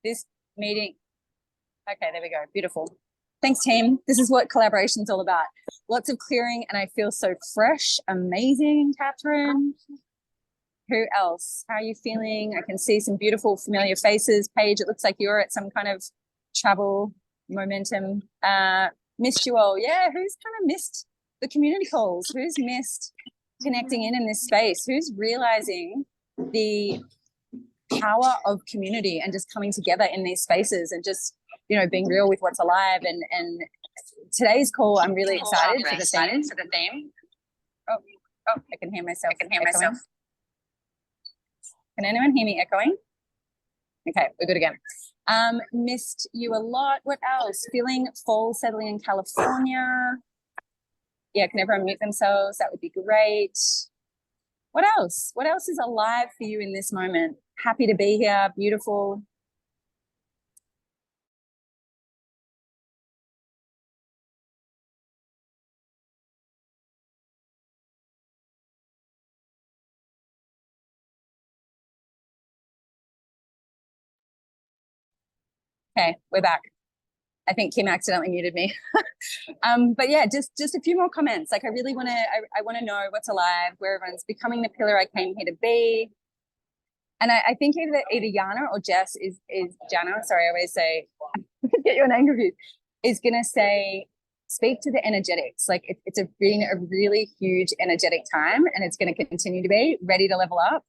This meeting. Okay, there we go. Beautiful. Thanks, team. This is what collaboration's all about. Lots of clearing, and I feel so fresh. Amazing, Catherine. Who else? How are you feeling? I can see some beautiful familiar faces. Paige, it looks like you're at some kind of travel momentum. Missed you all. Yeah, who's kind of missed the community calls? Who's missed connecting in this space? Who's realizing the power of community and just coming together in these spaces and just, you know, being real with what's alive? And today's call, I'm really excited for the theme. Oh, I can hear myself. Can anyone hear me echoing? Okay, we're good again. Missed you a lot. What else? Feeling fall settling in California. Yeah, can everyone mute themselves? That would be great. What else? What else is alive for you in this moment? Happy to be here. Beautiful. Okay, we're back. I think Kim accidentally muted me. But yeah, just a few more comments. Like I really want to, I want to know what's alive, where everyone's becoming the pillar I came here to be. And I think either Jana or Jess is Jana. Sorry, I always say, get your name confused. Is gonna say, speak to the energetics. Like it's been a really huge energetic time, and it's going to continue to be ready to level up.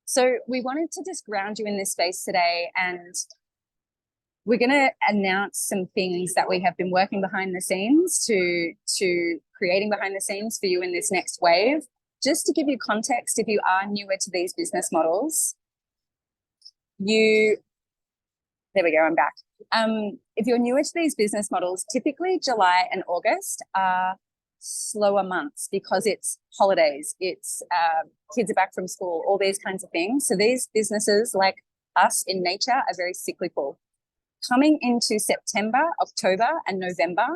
So we wanted to just ground you in this space today, and we're going to announce some things that we have been working behind the scenes to creating behind the scenes for you in this next wave. Just to give you context, if you are newer to these business models, there we go, I'm back. If you're newer to these business models, typically July and August are slower months because it's holidays, it's kids are back from school, all these kinds of things. So these businesses, like us in nature, are very cyclical. Coming into September, October, and November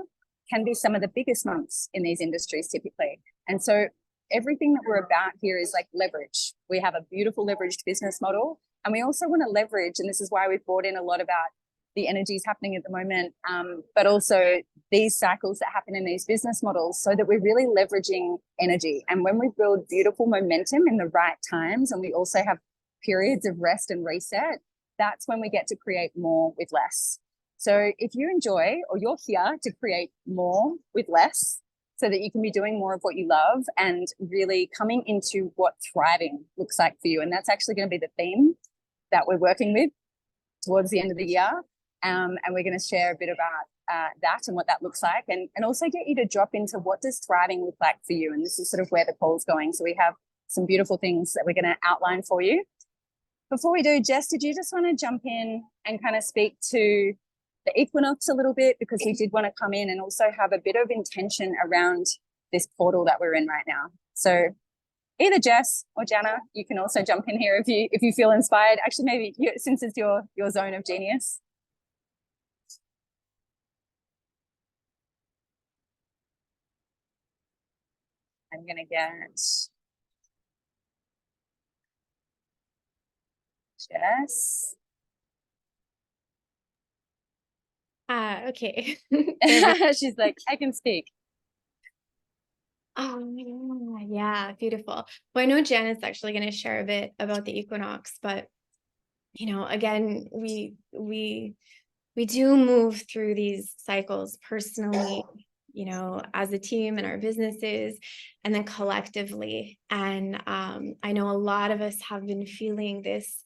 can be some of the biggest months in these industries typically. And so everything that we're about here is like leverage. We have a beautiful leveraged business model, and we also want to leverage, and this is why we've brought in a lot about the energies happening at the moment, but also these cycles that happen in these business models, so that we're really leveraging energy. And when we build beautiful momentum in the right times, and we also have periods of rest and reset, that's when we get to create more with less. So if you enjoy, or you're here to create more with less, so that you can be doing more of what you love and really coming into what thriving looks like for you. And that's actually going to be the theme that we're working with towards the end of the year. And we're going to share a bit about that and what that looks like, and also get you to drop into what does thriving look like for you. And this is sort of where the call's going. So we have some beautiful things that we're going to outline for you. Before we do, Jess, did you just want to jump in and kind of speak to the equinox a little bit? Because we did want to come in and also have a bit of intention around this portal that we're in right now. So either Jess or Jana, you can also jump in here if you feel inspired. Actually, maybe since it's your zone of genius. I'm going to get Jess. Okay. She's like, I can speak. Yeah, beautiful. Well, I know Janet's actually going to share a bit about the equinox, but you know, again, we do move through these cycles personally, you know, as a team in our businesses, and then collectively. And I know a lot of us have been feeling this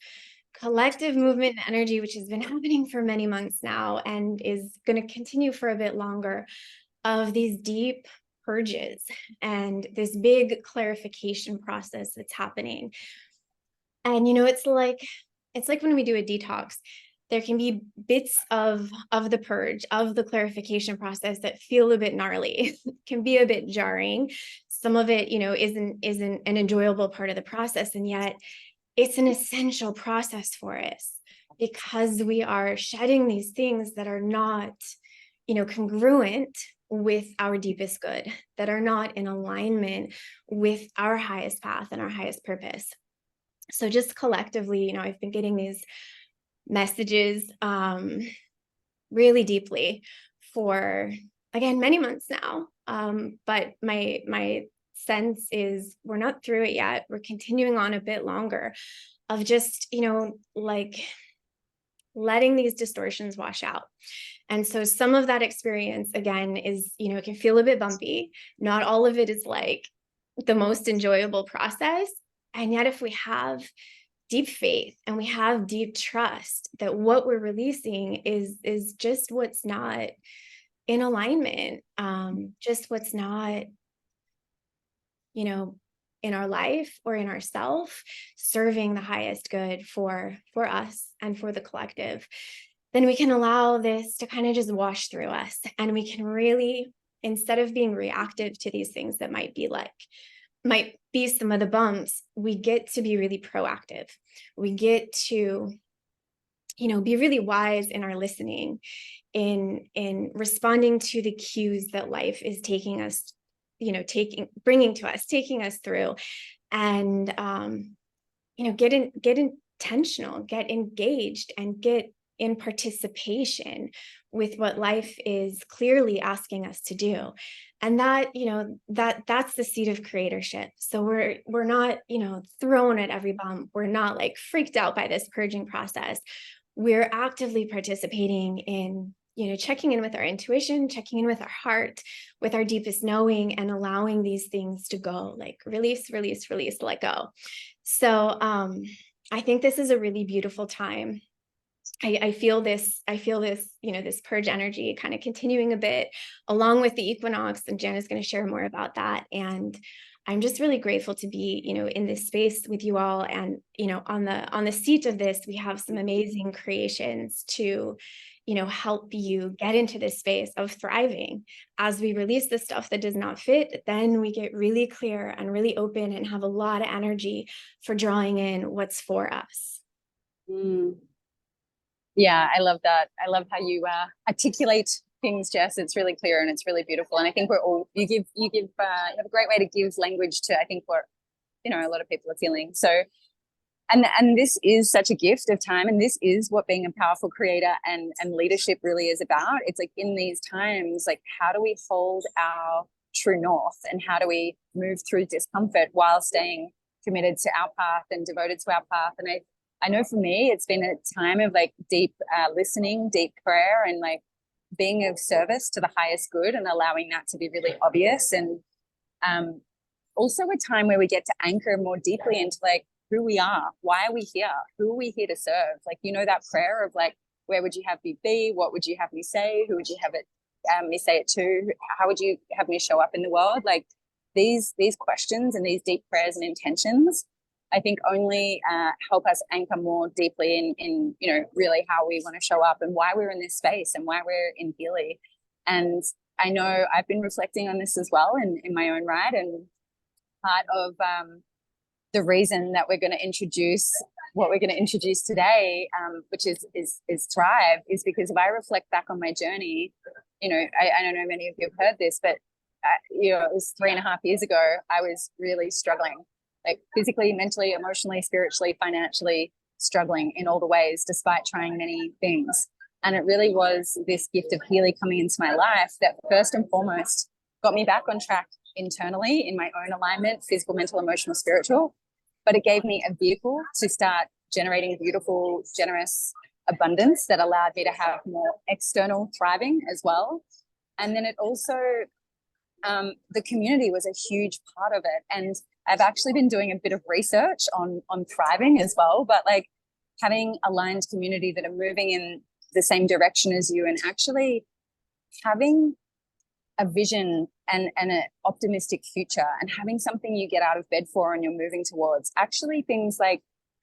collective movement and energy, which has been happening for many months now and is going to continue for a bit longer, of these deep purges and this big clarification process that's happening. And you know, it's like when we do a detox, there can be bits of the purge, of the clarification process, that feel a bit gnarly, can be a bit jarring. Some of it, you know, isn't an enjoyable part of the process, and yet it's an essential process for us, because we are shedding these things that are not, you know, congruent with our deepest good, that are not in alignment with our highest path and our highest purpose. So just collectively, you know, I've been getting these messages really deeply for, again, many months now. But my sense is we're not through it yet. We're continuing on a bit longer of just, like letting these distortions wash out. And so some of that experience, again, is, it can feel a bit bumpy. Not all of it is like the most enjoyable process. And yet, if we have deep faith and we have deep trust that what we're releasing is just what's not in alignment, just what's not, in our life or in ourself, serving the highest good for us and for the collective, then we can allow this to kind of just wash through us. And we can really, instead of being reactive to these things that might be some of the bumps, we get to be really proactive. We get to, be really wise in our listening, in responding to the cues that life is taking us, bringing to us, taking us through, and, get intentional, get engaged, and get in participation with what life is clearly asking us to do. And that, that's the seed of creatorship. So we're not, thrown at every bump. We're not like freaked out by this purging process. We're actively participating in, checking in with our intuition, checking in with our heart, with our deepest knowing, and allowing these things to go, like release, release, release, let go. So I think this is a really beautiful time. I feel this, this purge energy kind of continuing a bit along with the equinox, and Jen is going to share more about that. And I'm just really grateful to be, in this space with you all. And, on the seat of this, we have some amazing creations to, help you get into this space of thriving. As we release the stuff that does not fit, then we get really clear and really open and have a lot of energy for drawing in what's for us. Yeah, I love that. I love how you articulate things, Jess. It's really clear and it's really beautiful. And I think you have a great way to give language to, I think, what, a lot of people are feeling. So, and this is such a gift of time. And this is what being a powerful creator and leadership really is about. It's like in these times, like, how do we hold our true north, and how do we move through discomfort while staying committed to our path and devoted to our path? And I know for me, it's been a time of like deep listening, deep prayer, and like being of service to the highest good, and allowing that to be really obvious. And also a time where we get to anchor more deeply into like who we are, why are we here, who are we here to serve? Like, that prayer of like, where would you have me be? What would you have me say? Who would you have me say it to? How would you have me show up in the world? Like these questions and these deep prayers and intentions, I think only help us anchor more deeply in really how we want to show up and why we're in this space and why we're in Healy. And I know I've been reflecting on this as well in my own right. And part of the reason that we're going to introduce what we're going to introduce today, which is Thrive, is because if I reflect back on my journey, I don't know many of you have heard this, but it was 3.5 years ago, I was really struggling. Like physically, mentally, emotionally, spiritually, financially struggling in all the ways, despite trying many things. And it really was this gift of Healy coming into my life that first and foremost got me back on track internally in my own alignment, physical, mental, emotional, spiritual. But it gave me a vehicle to start generating beautiful, generous abundance that allowed me to have more external thriving as well. And then it also, the community was a huge part of it. And I've actually been doing a bit of research on thriving as well, but like having aligned community that are moving in the same direction as you, and actually having a vision and an optimistic future, and having something you get out of bed for and you're moving towards. Actually, things like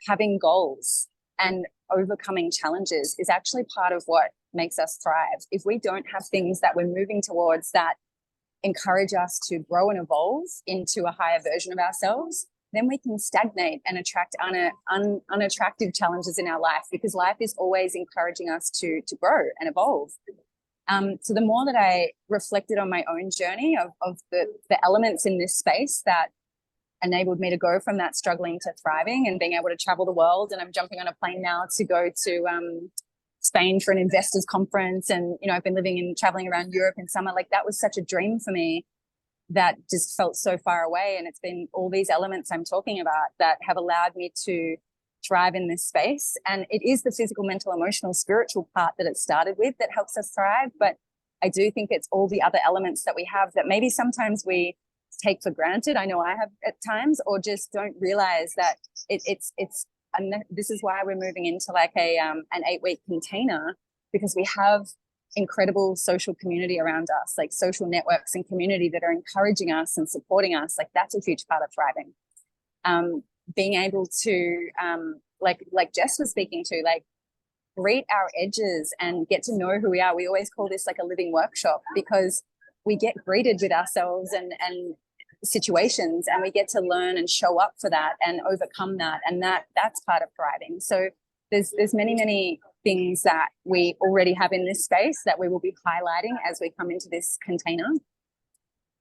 having goals and overcoming challenges is actually part of what makes us thrive. If we don't have things that we're moving towards that encourage us to grow and evolve into a higher version of ourselves, then we can stagnate and attract unattractive challenges in our life, because life is always encouraging us to grow and evolve. So the more that I reflected on my own journey of the elements in this space that enabled me to go from that struggling to thriving and being able to travel the world. And I'm jumping on a plane now to go to Spain for an investors conference. And, you know, I've been living and traveling around Europe in summer. Like that was such a dream for me that just felt so far away. And it's been all these elements I'm talking about that have allowed me to thrive in this space. And it is the physical, mental, emotional, spiritual part that it started with that helps us thrive. But I do think it's all the other elements that we have that maybe sometimes we take for granted. I know I have at times, or just don't realize that it's and this is why we're moving into like an 8-week container, because we have incredible social community around us, like social networks and community that are encouraging us and supporting us. Like that's a huge part of thriving. Being able to like Jess was speaking to, like greet our edges and get to know who we are. We always call this like a living workshop, because we get greeted with ourselves and situations, and we get to learn and show up for that and overcome that. And that's part of thriving. So there's many things that we already have in this space that we will be highlighting as we come into this container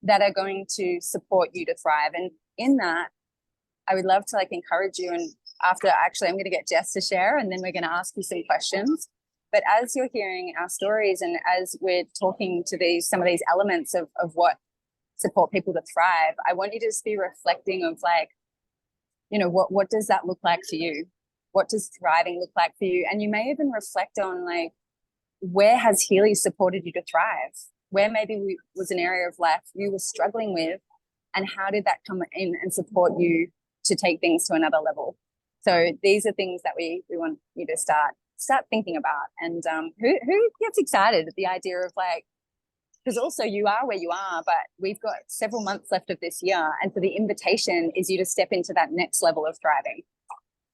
that are going to support you to thrive. And in that, I would love to like encourage you. And after, actually, I'm going to get Jess to share, and then we're going to ask you some questions. But as you're hearing our stories and as we're talking to some of these elements of what support people to thrive, I want you to just be reflecting of like, you know, what does that look like for you? What does thriving look like for you? And you may even reflect on like, where has Healy supported you to thrive? Where maybe was an area of life you were struggling with, and how did that come in and support you to take things to another level? So these are things that we want you to start thinking about. And who gets excited at the idea of like, because also you are where you are, but we've got several months left of this year. And so the invitation is you to step into that next level of thriving.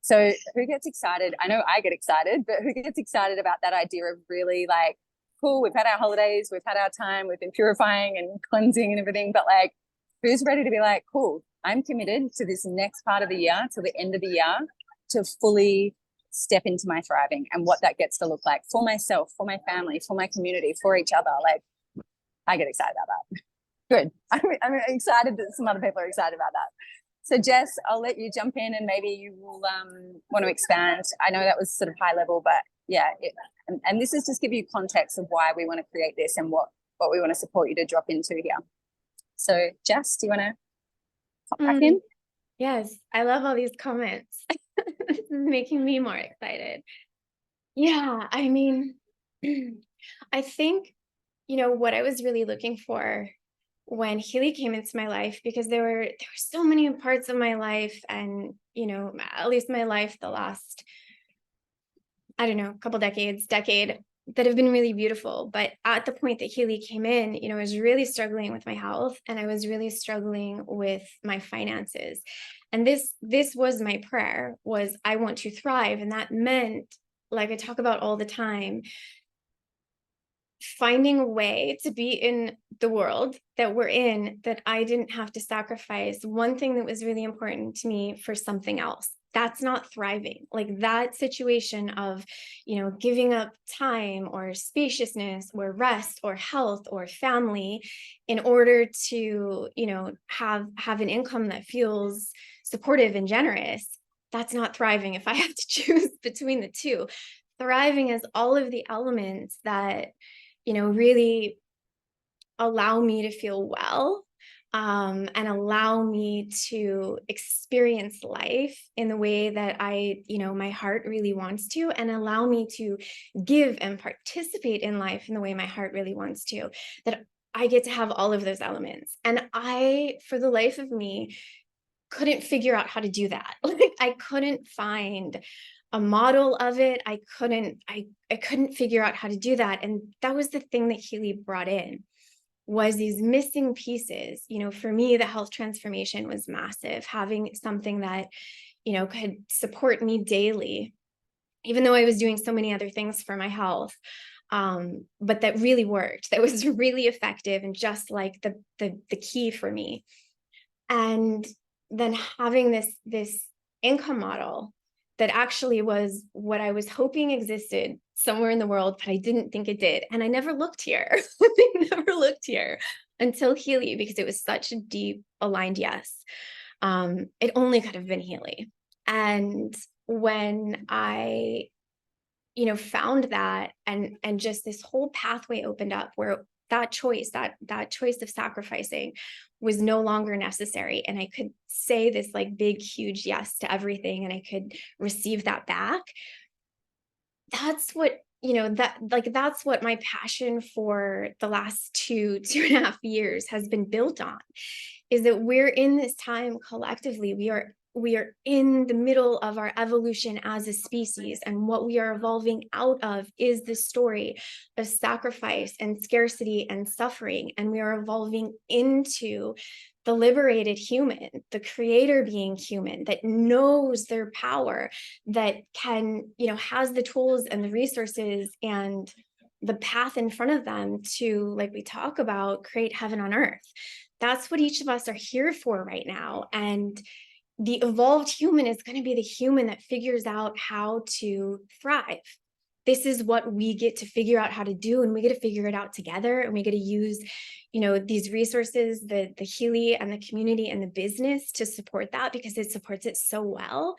So who gets excited? I know I get excited, but who gets excited about that idea of really like, cool, we've had our holidays, we've had our time, we've been purifying and cleansing and everything, but like, who's ready to be like, cool, I'm committed to this next part of the year, to the end of the year, to fully step into my thriving and what that gets to look like for myself, for my family, for my community, for each other. Like, I get excited about that. Good. I'm excited that some other people are excited about that. So Jess, I'll let you jump in and maybe you will want to expand. I know that was sort of high level, but yeah. And this is just give you context of why we want to create this and what we want to support you to drop into here. So Jess, do you want to pop back in? Yes, I love all these comments. This is making me more excited. Yeah, I mean, I think, you know, what I was really looking for when Healy came into my life, because there were so many parts of my life, and, you know, at least my life the last, I don't know, couple decade that have been really beautiful. But at the point that Healy came in, you know, I was really struggling with my health, and I was really struggling with my finances. And this was my prayer, was I want to thrive. And that meant, like I talk about all the time, finding a way to be in the world that we're in, that I didn't have to sacrifice one thing that was really important to me for something else. That's not thriving. Like that situation of, you know, giving up time or spaciousness or rest or health or family in order to, you know, have an income that feels supportive and generous. That's not thriving if I have to choose between the two. Thriving is all of the elements that, you know, really allow me to feel well, and allow me to experience life in the way that I, you know, my heart really wants to, and allow me to give and participate in life in the way my heart really wants to, that I get to have all of those elements. And I, for the life of me, couldn't figure out how to do that. Like I couldn't find a model of it. I couldn't figure out how to do that. And that was the thing that Healy brought in, was these missing pieces. You know, for me, the health transformation was massive, having something that, you know, could support me daily, even though I was doing so many other things for my health. But that really worked. That was really effective, and just like the key for me. And then having this income model that actually was what I was hoping existed somewhere in the world, but I didn't think it did. And I never looked here. I never looked here until Healy, because it was such a deep aligned yes. it only could have been Healy. And when I, found that, and just this whole pathway opened up where that choice of sacrificing was no longer necessary. And I could say this like big, huge yes to everything, and I could receive that back. That's what, that's what my passion for the last two and a half years has been built on, is that we're in this time collectively. We are in the middle of our evolution as a species, and what we are evolving out of is the story of sacrifice and scarcity and suffering. And we are evolving into the liberated human, the creator being human, that knows their power, that can, has the tools and the resources and the path in front of them to, like we talk about, create heaven on earth. That's what each of us are here for right now. And the evolved human is going to be the human that figures out how to thrive. This is what we get to figure out how to do, and we get to figure it out together, and we get to use, these resources, the Healy and the community and the business to support that, because it supports it so well.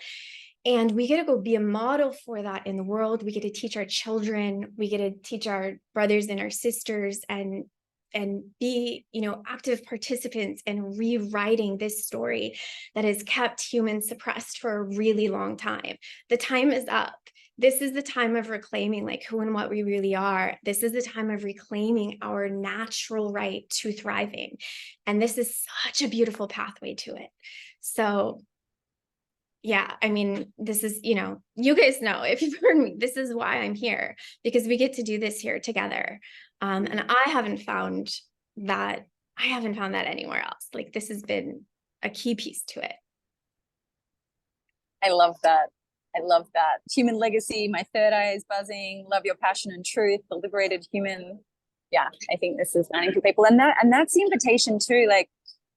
And we get to go be a model for that in the world. We get to teach our children, we get to teach our brothers and our sisters, and be, active participants in rewriting this story that has kept humans suppressed for a really long time. The time is up. This is the time of reclaiming like who and what we really are. This is the time of reclaiming our natural right to thriving. And this is such a beautiful pathway to it. So yeah, I mean, this is, you guys know, if you've heard me, this is why I'm here, because we get to do this here together. And I haven't found that anywhere else. Like, this has been a key piece to it. I love that. I love that. Human legacy, my third eye is buzzing, love your passion and truth, the liberated human. Yeah, I think this is learning for people. And that's the invitation too. Like,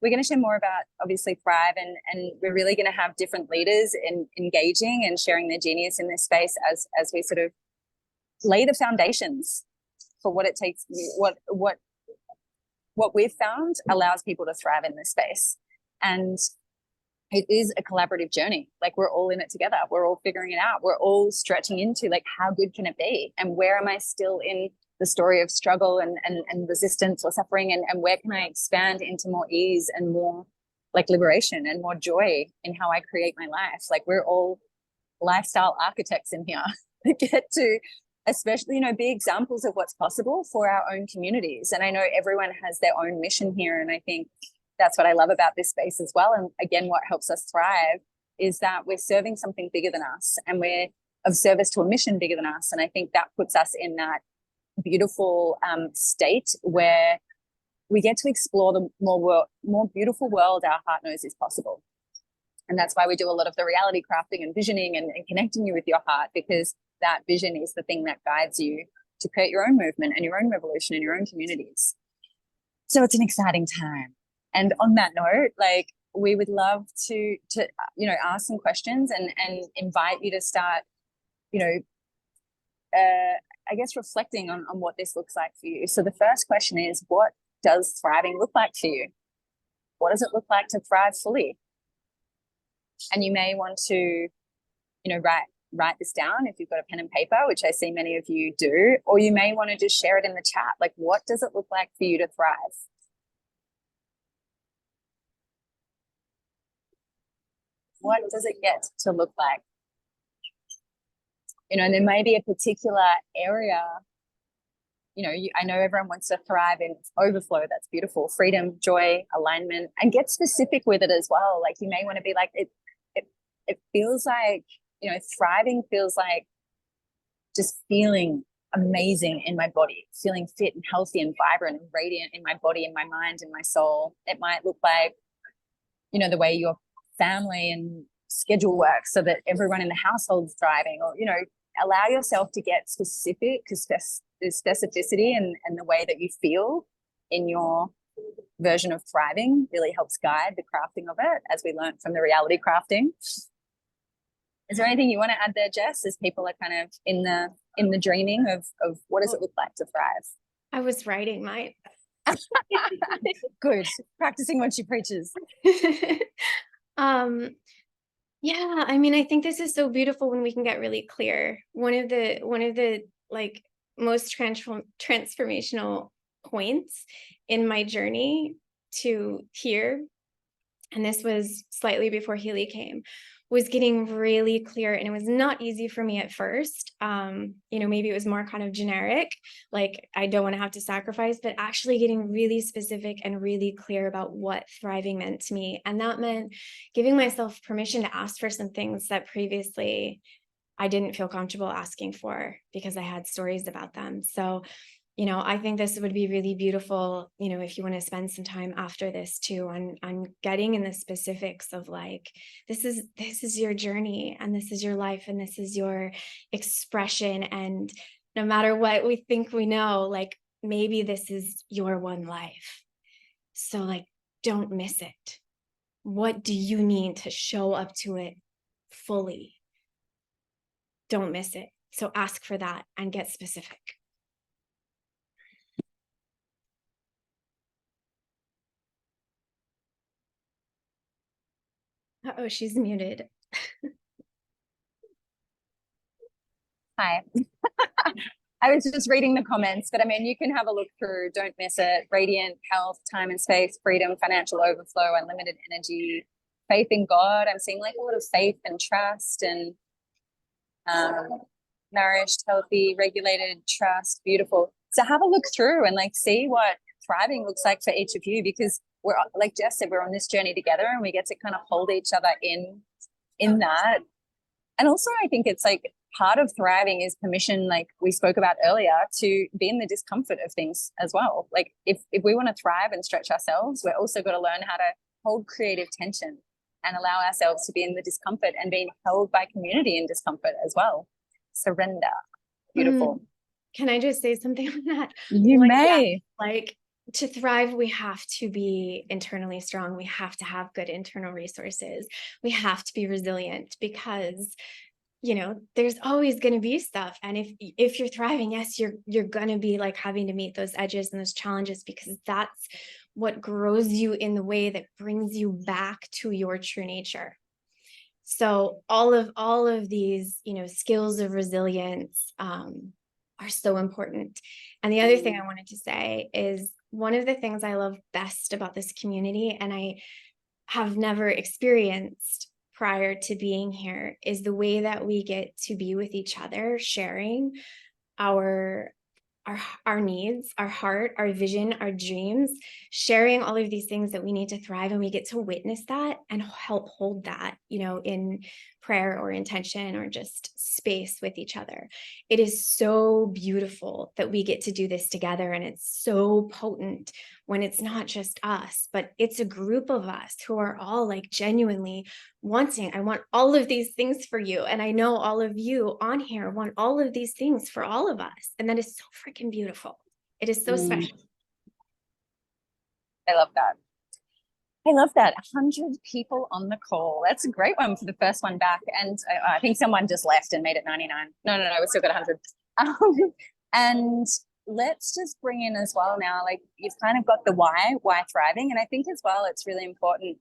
we're going to share more about obviously Thrive, and we're really going to have different leaders in engaging and sharing their genius in this space as we sort of lay the foundations for what it takes, what we've found allows people to thrive in this space. And it is a collaborative journey. Like, we're all in it together. We're all figuring it out. We're all stretching into like, how good can it be? And where am I still in the story of struggle and resistance or suffering? And where can I expand into more ease and more like liberation and more joy in how I create my life? Like, we're all lifestyle architects in here that get to especially, be examples of what's possible for our own communities. And I know everyone has their own mission here. And I think that's what I love about this space as well. And again, what helps us thrive is that we're serving something bigger than us, and we're of service to a mission bigger than us. And I think that puts us in that beautiful state where we get to explore the more beautiful world our heart knows is possible. And that's why we do a lot of the reality crafting and visioning and connecting you with your heart, because that vision is the thing that guides you to create your own movement and your own revolution in your own communities. So it's an exciting time. And on that note, like, we would love to ask some questions and invite you to start, I guess, reflecting on what this looks like for you. So the first question is, what does thriving look like for you? What does it look like to thrive fully? And you may want to, write this down if you've got a pen and paper, which I see many of you do, or you may want to just share it in the chat. Like, what does it look like for you to thrive? What does it get to look like? And there may be a particular area, I know everyone wants to thrive in overflow. That's beautiful. Freedom, joy, alignment, and get specific with it as well. Like, you may want to be like, it feels like, thriving feels like just feeling amazing in my body, feeling fit and healthy and vibrant and radiant in my body, in my mind, in my soul. It might look like, the way your family and schedule works so that everyone in the household is thriving, or, allow yourself to get specific, because there's specificity and the way that you feel in your version of thriving really helps guide the crafting of it, as we learned from the reality crafting. Is there anything you want to add there, Jess, as people are kind of in the dreaming of what does it look like to thrive? I was writing mine. Good. Practicing what she preaches. Yeah, I mean, I think this is so beautiful when we can get really clear. One of the like most transformational points in my journey to here, and this was slightly before Healy came, was getting really clear. And it was not easy for me at first. Maybe it was more kind of generic, like I don't want to have to sacrifice, but actually getting really specific and really clear about what thriving meant to me. And that meant giving myself permission to ask for some things that previously I didn't feel comfortable asking for because I had stories about them. So I think this would be really beautiful, if you want to spend some time after this too on getting in the specifics of like, this is your journey and this is your life and this is your expression. And no matter what we think we know, like maybe this is your one life. So like, don't miss it. What do you need to show up to it fully? Don't miss it. So ask for that and get specific. Oh, she's muted. Hi. I was just reading the comments, but I mean, you can have a look through, don't miss it. Radiant, health, time and space, freedom, financial overflow, unlimited energy, faith in God. I'm seeing like a lot of faith and trust and nourished, healthy, regulated, trust, beautiful. So have a look through and like see what thriving looks like for each of you, because we're, like Jess said, we're on this journey together and we get to kind of hold each other in that. And also I think it's like part of thriving is permission, like we spoke about earlier, to be in the discomfort of things as well. Like if we want to thrive and stretch ourselves, we're also got to learn how to hold creative tension and allow ourselves to be in the discomfort and being held by community in discomfort as well. Surrender. Beautiful. Can I just say something on that? You may. Like to thrive, we have to be internally strong. We have to have good internal resources. We have to be resilient because there's always going to be stuff. And if you're thriving, yes, you're going to be like having to meet those edges and those challenges, because that's what grows you in the way that brings you back to your true nature. So all of these, skills of resilience are so important. And the other thing I wanted to say is one of the things I love best about this community, and I have never experienced prior to being here, is the way that we get to be with each other, sharing our needs, our heart, our vision, our dreams, sharing all of these things that we need to thrive. And we get to witness that and help hold that, in prayer or intention or just space with each other. It is so beautiful that we get to do this together. And it's so potent when it's not just us, but it's a group of us who are all like genuinely wanting, I want all of these things for you. And I know all of you on here want all of these things for all of us. And that is so freaking beautiful. It is so special. I love that. I love that. 100 people on the call. That's a great one for the first one back. And I think someone just left and made it 99. No, we still got 100. And let's just bring in as well now, like you've kind of got the why thriving. And I think as well, it's really important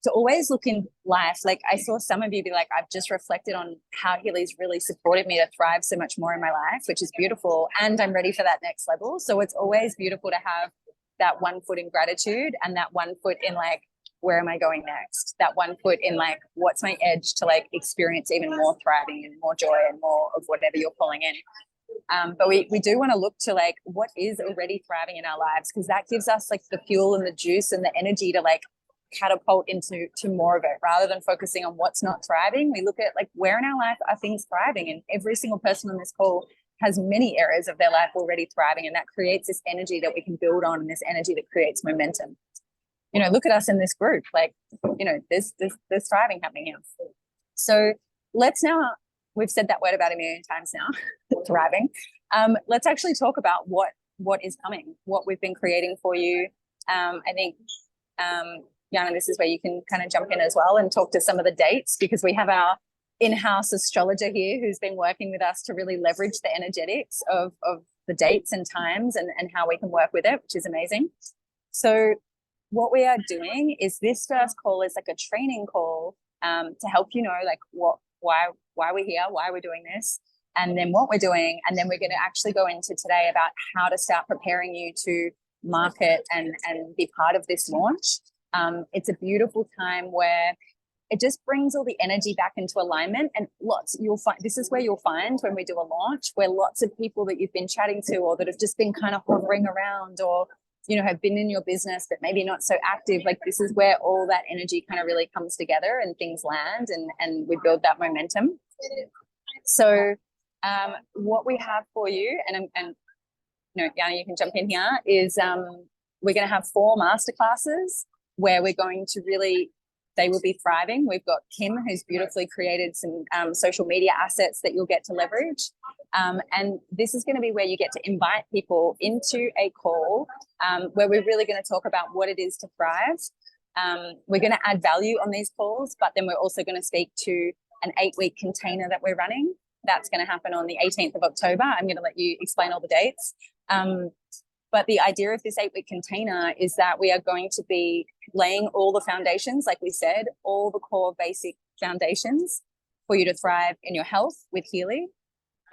to always look in life. Like I saw some of you be like, I've just reflected on how Healy's really supported me to thrive so much more in my life, which is beautiful. And I'm ready for that next level. So it's always beautiful to have that one foot in gratitude and that one foot in like, where am I going next? That one foot in like, what's my edge to like experience even more thriving and more joy and more of whatever you're pulling in. But we do want to look to like what is already thriving in our lives, because that gives us like the fuel and the juice and the energy to like catapult into more of it, rather than focusing on what's not thriving. We look at like where in our life are things thriving, and every single person on this call has many areas of their life already thriving, and that creates this energy that we can build on, and this energy that creates momentum. Look at us in this group, like there's thriving happening here. So let's now, we've said that word about 1 million times now, thriving. Let's actually talk about what is coming, what we've been creating for you. I think Yana, this is where you can kind of jump in as well and talk to some of the dates, because we have our in-house astrologer here who's been working with us to really leverage the energetics of the dates and times and how we can work with it, which is amazing. So what we are doing is this first call is like a training call to help you know like why we're here, why we're doing this, and then what we're doing. And then we're going to actually go into today about how to start preparing you to market and be part of this launch. It's a beautiful time where it just brings all the energy back into alignment, and you'll find this is where you'll find when we do a launch where lots of people that you've been chatting to or that have just been kind of hovering around or have been in your business but maybe not so active, like this is where all that energy kind of really comes together and things land and we build that momentum. So what we have for you, and Yana, you can jump in here, is we're going to have 4 masterclasses where we're going to really, they will be thriving. We've got Kim, who's beautifully created some social media assets that you'll get to leverage. And this is going to be where you get to invite people into a call where we're really going to talk about what it is to thrive. We're going to add value on these calls, but then we're also going to speak to an 8-week container that we're running. That's going to happen on the 18th of October. I'm going to let you explain all the dates. But the idea of this 8-week container is that we are going to be laying all the foundations, like we said, all the core basic foundations for you to thrive in your health with Healy,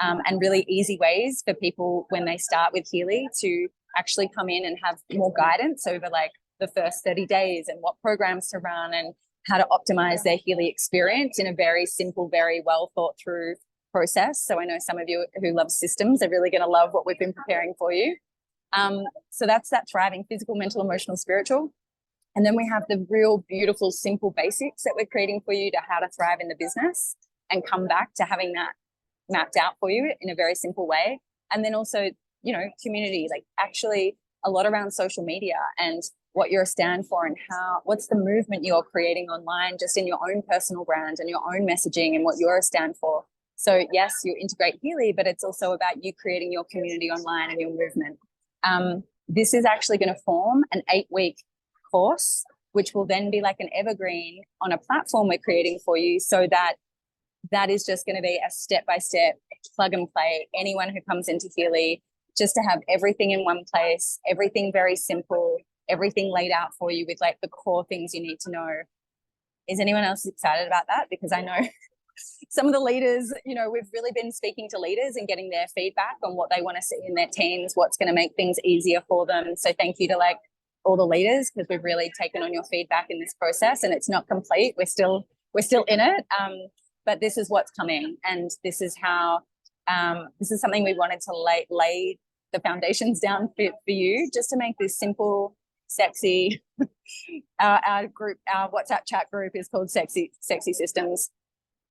and really easy ways for people when they start with Healy to actually come in and have more guidance over like the first 30 days and what programs to run and how to optimize their Healy experience in a very simple, very well thought through process. So I know some of you who love systems are really going to love what we've been preparing for you. So that's that thriving physical, mental, emotional, spiritual. And then we have the real beautiful, simple basics that we're creating for you to how to thrive in the business and come back to having that mapped out for you in a very simple way. And then also, community, like actually a lot around social media and what you're a stand for and what's the movement you're creating online, just in your own personal brand and your own messaging and what you're a stand for. So yes, you integrate Healy, but it's also about you creating your community online and your movement. This is actually going to form an 8-week course, which will then be like an evergreen on a platform we're creating for you, so that is just going to be a step-by-step plug and play. Anyone who comes into Healy, just to have everything in one place, everything very simple, everything laid out for you with like the core things you need to know. Is anyone else excited about that? Because I know some of the leaders, we've really been speaking to leaders and getting their feedback on what they want to see in their teams, what's going to make things easier for them. So thank you to like all the leaders, because we've really taken on your feedback in this process, and it's not complete. We're still in it. But this is what's coming. And this is how, this is something we wanted to lay the foundations down for you, just to make this simple, sexy. Our WhatsApp chat group is called Sexy Systems.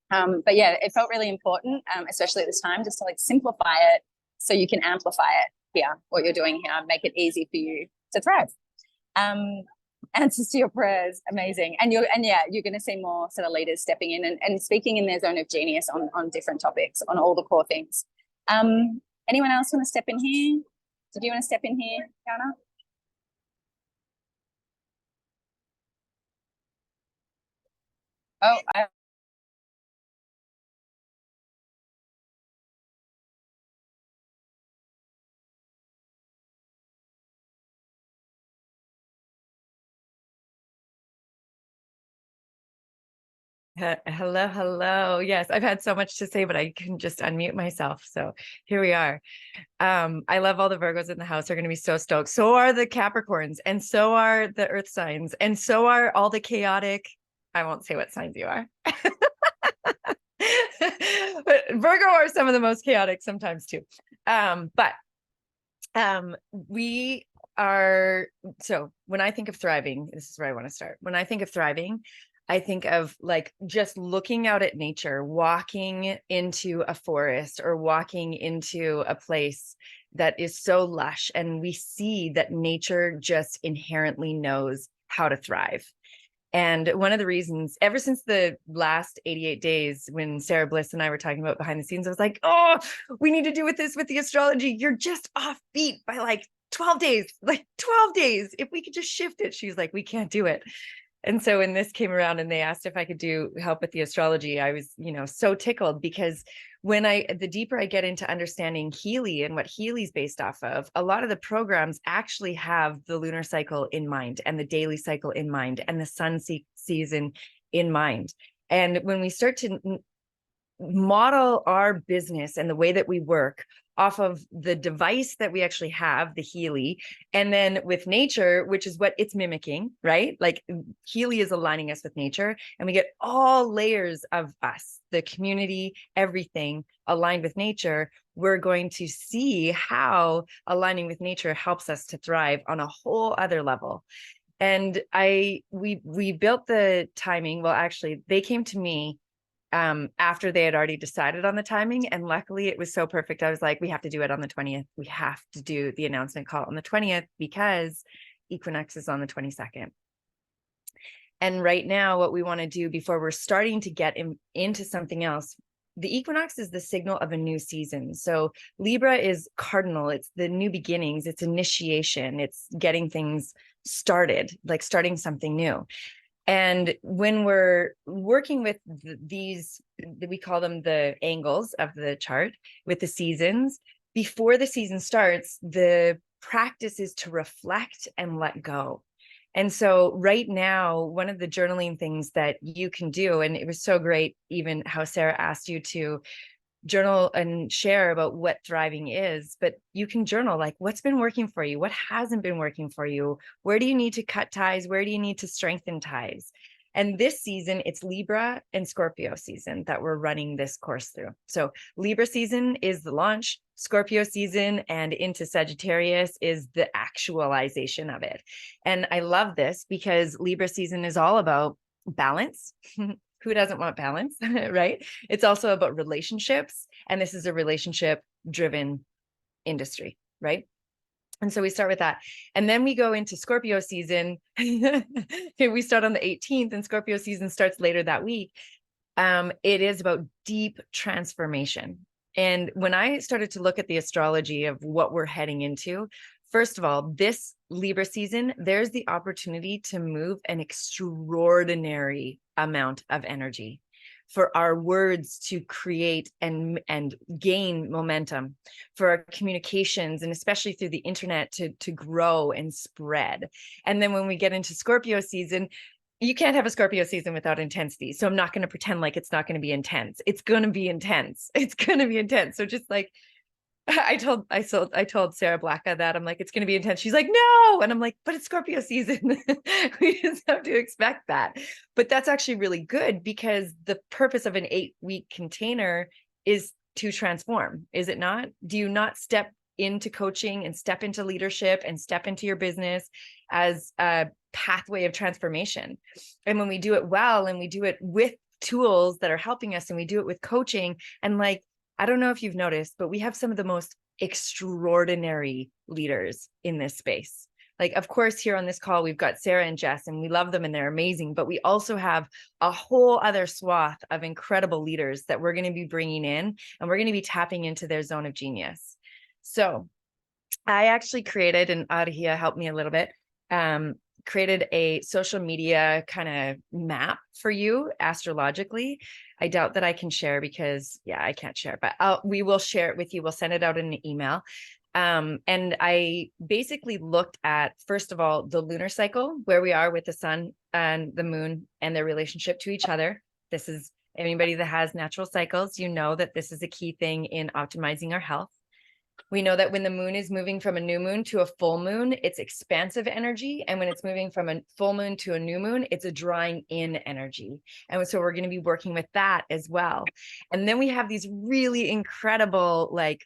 But yeah, it felt really important, especially at this time, just to like simplify it so you can amplify it here, what you're doing here, make it easy for you to thrive. Answers to your prayers, amazing. And you're going to see more sort of leaders stepping in and speaking in their zone of genius on different topics, on all the core things. Anyone else want to step in here? Did you want to step in here, Yana? Oh, Hello. Yes, I've had so much to say, but I can just unmute myself. So here we are. I love all the Virgos in the house. Are going to be so stoked. So are the Capricorns, and so are the Earth signs, and so are all the chaotic. I won't say what signs you are. But Virgo are some of the most chaotic sometimes too. We are, so when I think of thriving, this is where I want to start. When I think of thriving, I think of like just looking out at nature, walking into a forest or walking into a place that is so lush, and we see that nature just inherently knows how to thrive. And one of the reasons, ever since the last 88 days, when Sarah Bliss and I were talking about behind the scenes, I was like, oh, we need to do with this with the astrology. You're just off beat by like 12 days, like 12 days. If we could just shift it. She's like, we can't do it. And so when this came around and they asked if I could help with the astrology, I was, so tickled, because the deeper I get into understanding Healy and what Healy's based off of, a lot of the programs actually have the lunar cycle in mind and the daily cycle in mind and the sun season in mind. And when we start to model our business and the way that we work off of the device that we actually have, the Healy, and then with nature, which is what it's mimicking, right? Like Healy is aligning us with nature, and we get all layers of us, the community, everything aligned with nature. We're going to see how aligning with nature helps us to thrive on a whole other level. And we built the timing. Well, actually, they came to me after they had already decided on the timing. And luckily it was so perfect. I was like, we have to do it on the 20th. We have to do the announcement call on the 20th because equinox is on the 22nd. And right now, what we want to do before we're starting to get into something else, the equinox is the signal of a new season. So Libra is cardinal. It's the new beginnings. It's initiation. It's getting things started, like starting something new. And when we're working with these, we call them the angles of the chart with the seasons, before the season starts, the practice is to reflect and let go. And so right now, one of the journaling things that you can do, and it was so great, even how Sarah asked you to journal and share about what thriving is, but you can journal like what's been working for you, what hasn't been working for you, where do you need to cut ties, where do you need to strengthen ties. And this season, it's Libra and Scorpio season that we're running this course through. So Libra season is the launch, Scorpio season and into Sagittarius is the actualization of it. And I love this because Libra season is all about balance. Who doesn't want balance, right? It's also about relationships. And this is a relationship driven industry, right? And so we start with that. And then we go into Scorpio season. We start on the 18th and Scorpio season starts later that week. It is about deep transformation. And when I started to look at the astrology of what we're heading into, first of all, this Libra season, there's the opportunity to move an extraordinary amount of energy for our words to create and gain momentum, for our communications, and especially through the internet to grow and spread. And then when we get into Scorpio season, you can't have a Scorpio season without intensity. So I'm not going to pretend like it's not going to be intense. It's going to be intense. It's going to be intense. So just like, I told Sarah Blacka that I'm like, it's going to be intense. She's like, no. And I'm like, but it's Scorpio season. We just have to expect that. But that's actually really good because the purpose of an 8-week container is to transform. Is it not? Do you not step into coaching and step into leadership and step into your business as a pathway of transformation? And when we do it well, and we do it with tools that are helping us, and we do it with coaching, and like, I don't know if you've noticed, but we have some of the most extraordinary leaders in this space. Like, of course, here on this call, we've got Sarah and Jess, and we love them and they're amazing, but we also have a whole other swath of incredible leaders that we're going to be bringing in, and we're going to be tapping into their zone of genius. So I actually created, and Arhia helped me a little bit, created a social media kind of map for you astrologically. I doubt that I can share because I can't share, but we will share it with you. We'll send it out in an email. And I basically looked at, first of all, the lunar cycle, where we are with the sun and the moon and their relationship to each other. This is anybody that has natural cycles, you know that this is a key thing in optimizing our health. We know that when the moon is moving from a new moon to a full moon, it's expansive energy. And when it's moving from a full moon to a new moon, it's a drawing in energy. And so we're going to be working with that as well. And then we have these really incredible, like,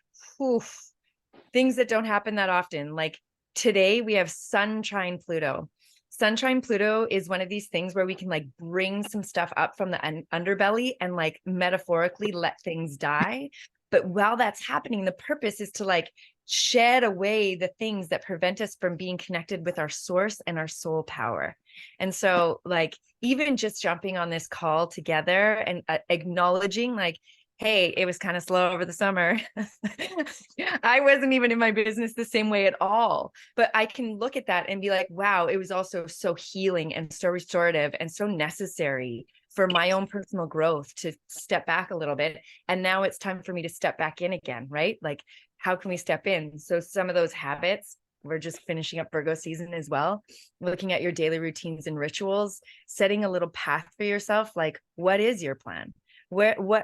things that don't happen that often. Like today we have Sun trine Pluto. Sun trine Pluto is one of these things where we can like bring some stuff up from the underbelly and like metaphorically let things die. But while that's happening, the purpose is to like shed away the things that prevent us from being connected with our source and our soul power. And so like, even just jumping on this call together and acknowledging like, hey, it was kind of slow over the summer. I wasn't even in my business the same way at all. But I can look at that and be like, wow, it was also so healing and so restorative and so necessary for my own personal growth to step back a little bit. And now it's time for me to step back in again, right? Like, how can we step in? So some of those habits, we're just finishing up Virgo season as well, looking at your daily routines and rituals, setting a little path for yourself. Like, what is your plan?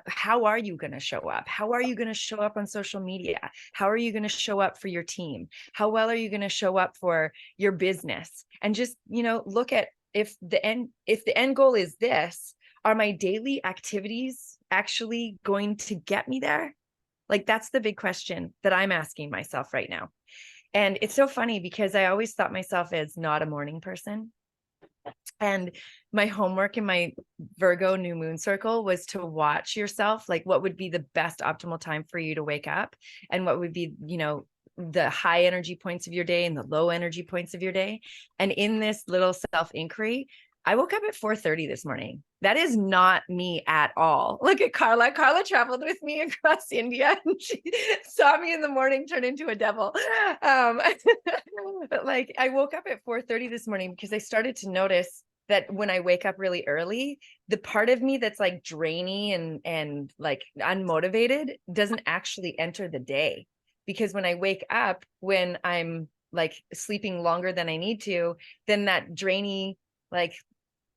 How are you going to show up? How are you going to show up on social media? How are you going to show up for your team? How well are you going to show up for your business? And just, look at if the end goal is this, are my daily activities actually going to get me there? Like, that's the big question that I'm asking myself right now. And it's so funny because I always thought myself as not a morning person. And my homework in my Virgo new moon circle was to watch yourself, like what would be the best optimal time for you to wake up, and what would be, the high energy points of your day and the low energy points of your day. And in this little self inquiry, I woke up at 4:30 this morning. That is not me at all. Look at Carla. Carla traveled with me across India and she saw me in the morning turn into a devil. But like, I woke up at 4:30 this morning because I started to notice that when I wake up really early, the part of me that's like drainy and like unmotivated doesn't actually enter the day. Because when I wake up, when I'm like sleeping longer than I need to, then that drainy, like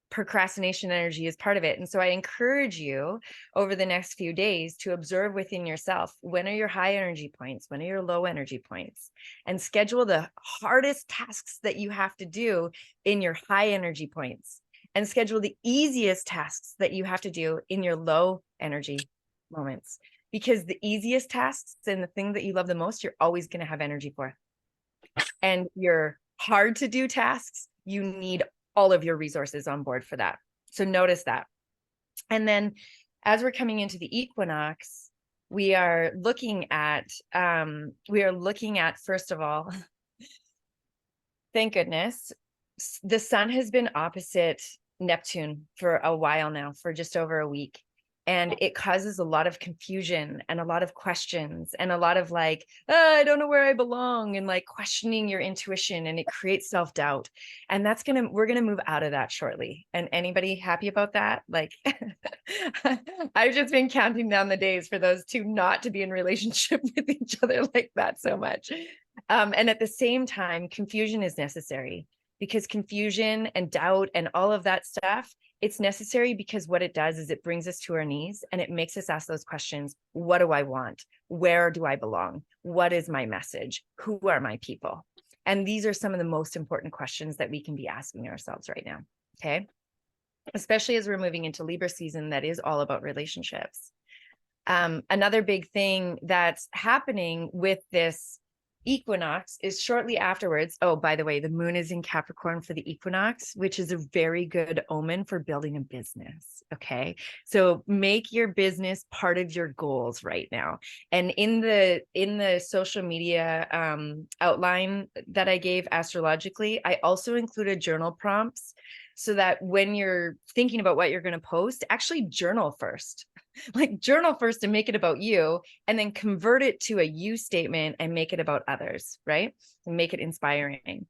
procrastination energy is part of it. And so I encourage you over the next few days to observe within yourself, when are your high energy points? When are your low energy points? And schedule the hardest tasks that you have to do in your high energy points, and schedule the easiest tasks that you have to do in your low energy moments. Because the easiest tasks and the thing that you love the most, you're always going to have energy for. And your hard to do tasks, you need all of your resources on board for that. So notice that. And then as we're coming into the equinox, we are looking at, first of all, thank goodness, the sun has been opposite Neptune for a while now, for just over a week. And it causes a lot of confusion and a lot of questions and a lot of like, I don't know where I belong, and like questioning your intuition, and it creates self-doubt. And we're going to move out of that shortly. And anybody happy about that? Like, I've just been counting down the days for those two not to be in relationship with each other like that so much. And at the same time, confusion is necessary, because confusion and doubt and all of that stuff, it's necessary because what it does is it brings us to our knees and it makes us ask those questions. What do I want? Where do I belong? What is my message? Who are my people? And these are some of the most important questions that we can be asking ourselves right now. Okay. Especially as we're moving into Libra season, that is all about relationships. Another big thing that's happening with this equinox is shortly afterwards. Oh, by the way, the moon is in Capricorn for the equinox, which is a very good omen for building a business. Okay. So make your business part of your goals right now. And in the social media outline that I gave astrologically, I also included journal prompts, so that when you're thinking about what you're going to post, actually journal first. Like, journal first and make it about you, and then convert it to a you statement and make it about others, right? And make it inspiring.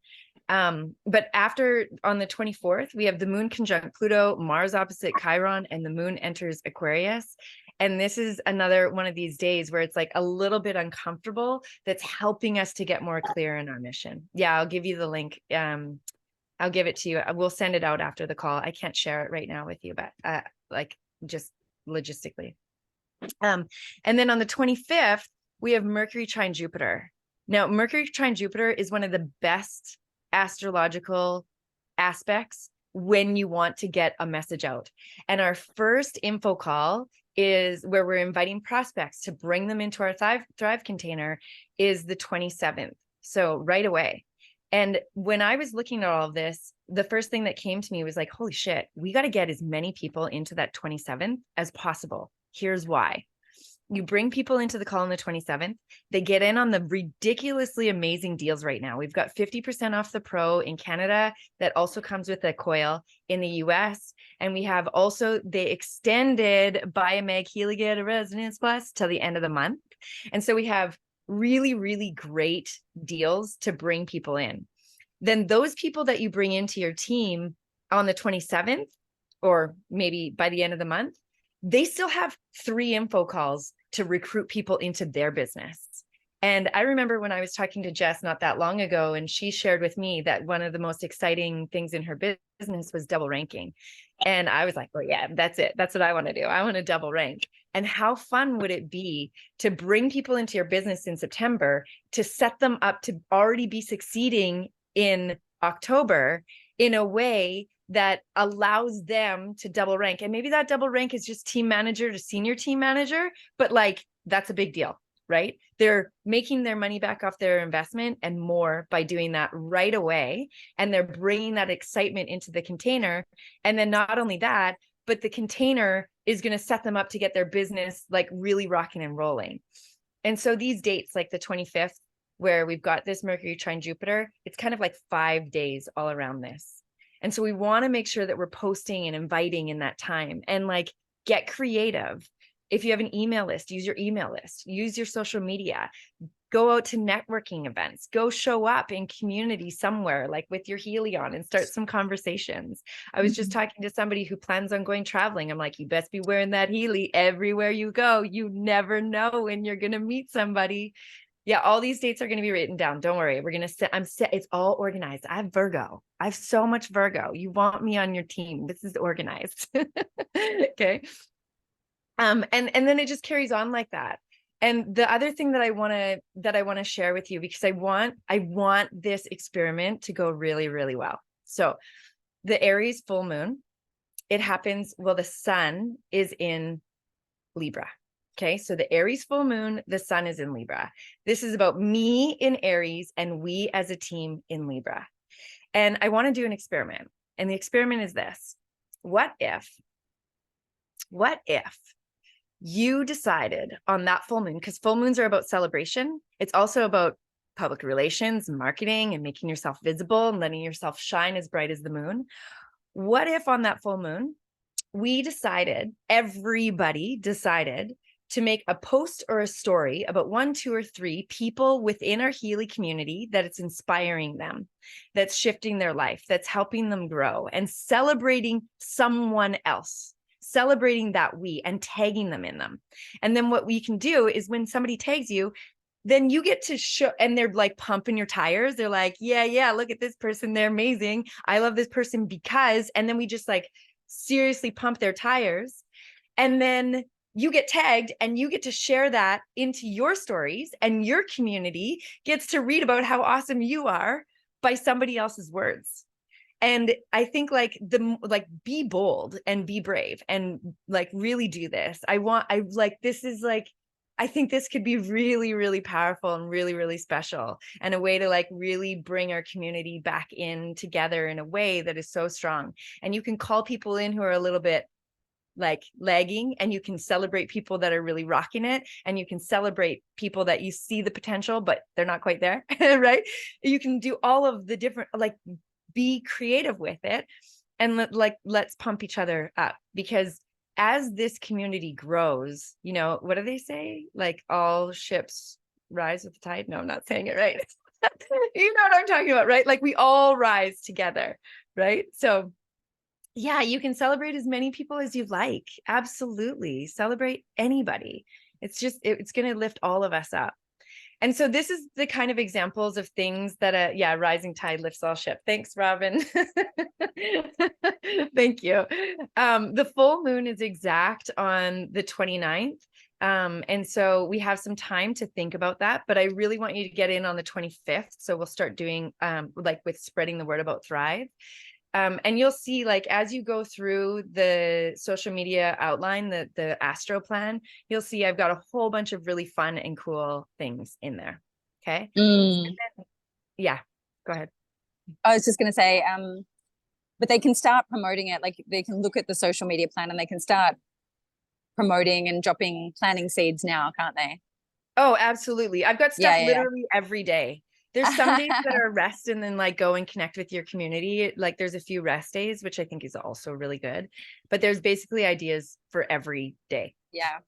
But after, on the 24th, we have the moon conjunct Pluto, Mars opposite Chiron, and the moon enters Aquarius. And this is another one of these days where it's like a little bit uncomfortable, that's helping us to get more clear in our mission. Yeah, I'll give you the link. I'll give it to you. We'll send it out after the call. I can't share it right now with you, but like, just logistically. And then on the 25th, we have Mercury trine Jupiter. Now, Mercury trine Jupiter is one of the best astrological aspects when you want to get a message out. And our first info call is where we're inviting prospects to bring them into our Thrive container, is the 27th. So right away. And when I was looking at all of this, the first thing that came to me was like, holy shit, we got to get as many people into that 27th as possible. Here's why. You bring people into the call on the 27th, they get in on the ridiculously amazing deals right now. We've got 50% off the Pro in Canada that also comes with a coil in the US. And we have also the extended Biomag Heliga Resonance Plus till the end of the month. And so we have really, really great deals to bring people in. Then those people that you bring into your team on the 27th, or maybe by the end of the month, they still have 3 info calls to recruit people into their business. And I remember when I was talking to Jess not that long ago, and she shared with me that one of the most exciting things in her business was double ranking. And I was like, well, yeah, that's it. That's what I want to do. I want to double rank. And how fun would it be to bring people into your business in September, to set them up to already be succeeding in October in a way that allows them to double rank? And maybe that double rank is just team manager to senior team manager, but like, that's a big deal, right? They're making their money back off their investment and more by doing that right away. And they're bringing that excitement into the container. And then not only that, but the container is going to set them up to get their business like really rocking and rolling. And so these dates, like the 25th, where we've got this Mercury trine Jupiter, it's kind of like 5 days all around this. And so we want to make sure that we're posting and inviting in that time, and like get creative. If you have an email list, use your email list, use your social media, go out to networking events, go show up in community somewhere, like with your Healy on, and start some conversations. I was just talking to somebody who plans on going traveling. I'm like, you best be wearing that Healy everywhere you go. You never know when you're going to meet somebody. Yeah, all these dates are going to be written down. Don't worry. We're going to set, it's all organized. I have Virgo. I have so much Virgo. You want me on your team. This is organized. Okay. And then it just carries on like that. And the other thing that I want to share with you, because I want this experiment to go really, really well. So the Aries full moon, it happens, well, the sun is in Libra. Okay. So the Aries full moon, the sun is in Libra. This is about me in Aries and we as a team in Libra. And I want to do an experiment. And the experiment is this. What if you decided on that full moon, because full moons are about celebration. It's also about public relations, marketing, and making yourself visible and letting yourself shine as bright as the moon. What if on that full moon, everybody decided to make a post or a story about 1, 2, or 3 people within our Healy community that it's inspiring them, that's shifting their life, that's helping them grow, and celebrating someone else, celebrating that we, and tagging them in them. And then what we can do is when somebody tags you, then you get to show, and they're like pumping your tires. They're like, yeah, look at this person. They're amazing. I love this person because, and then we just like seriously pump their tires. And then you get tagged and you get to share that into your stories, and your community gets to read about how awesome you are by somebody else's words. And I think be bold and be brave and like really do this. I think this could be really, really powerful and really, really special, and a way to like really bring our community back in together in a way that is so strong. And you can call people in who are a little bit like lagging, and you can celebrate people that are really rocking it, and you can celebrate people that you see the potential, but they're not quite there, right? You can do all of the different, like, be creative with it, and let's pump each other up, because as this community grows, you know, what do they say? Like, all ships rise with the tide. No, I'm not saying it right. You know what I'm talking about, right? Like, we all rise together, right? So yeah, you can celebrate as many people as you like. Absolutely. Celebrate anybody. It's going to lift all of us up. And so this is the kind of examples of things that rising tide lifts all ship. Thanks, Robin. Thank you. The full moon is exact on the 29th. And so we have some time to think about that, but I really want you to get in on the 25th. So we'll start doing with spreading the word about Thrive. And you'll see, like, as you go through the social media outline, the Astro plan, you'll see I've got a whole bunch of really fun and cool things in there. Okay. Yeah, go ahead. I was just going to say, but they can start promoting it. Like, they can look at the social media plan and they can start promoting and planting seeds now, can't they? Oh, absolutely. I've got stuff literally every day. There's some days that are rest, and then like go and connect with your community. Like, there's a few rest days, which I think is also really good, but there's basically ideas for every day. Yeah.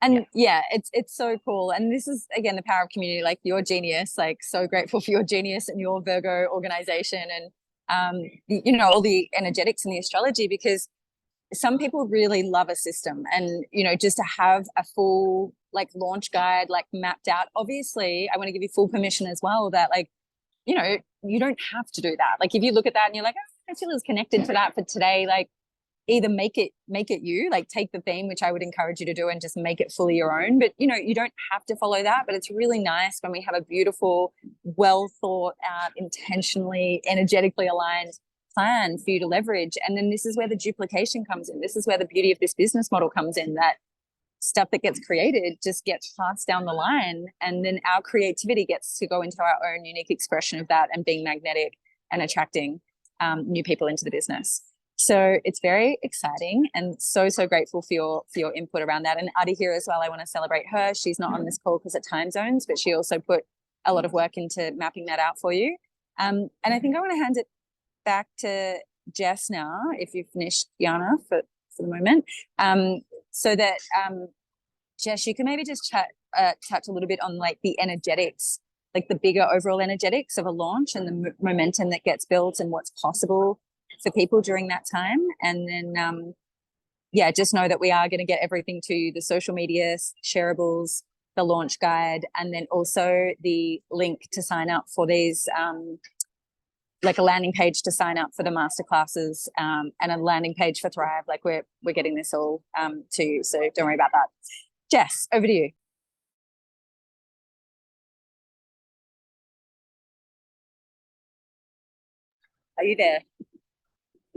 And it's so cool. And this is, again, the power of community, like your genius, like, so grateful for your genius and your Virgo organization, and, you know, all the energetics and the astrology, because some people really love a system, and, you know, just to have a full like launch guide, like mapped out. Obviously, I want to give you full permission as well that, like, you know, you don't have to do that. Like, if you look at that and you're like, oh, I feel as connected to that for today, like, either make it you, like take the theme, which I would encourage you to do, and just make it fully your own. But, you know, you don't have to follow that, but it's really nice when we have a beautiful, well thought out, intentionally, energetically aligned plan for you to leverage. And then this is where the duplication comes in. This is where the beauty of this business model comes in, that stuff that gets created just gets passed down the line, and then our creativity gets to go into our own unique expression of that, and being magnetic and attracting new people into the business. So it's very exciting, and so grateful for your input around that. And Adi here as well, I want to celebrate her. She's not on this call because of time zones, but she also put a lot of work into mapping that out for you. And I think I want to hand it back to Jess now, if you've finished, Yana, for the moment, so that Jess, you can maybe just touch a little bit on like the energetics, like the bigger overall energetics of a launch, and the momentum that gets built, and what's possible for people during that time. And then yeah, just know that we are going to get everything to you, the social media shareables, the launch guide, and then also the link to sign up for these like a landing page to sign up for the masterclasses, and a landing page for Thrive. Like, we're getting this all to you, so don't worry about that. Jess, over to you. Are you there?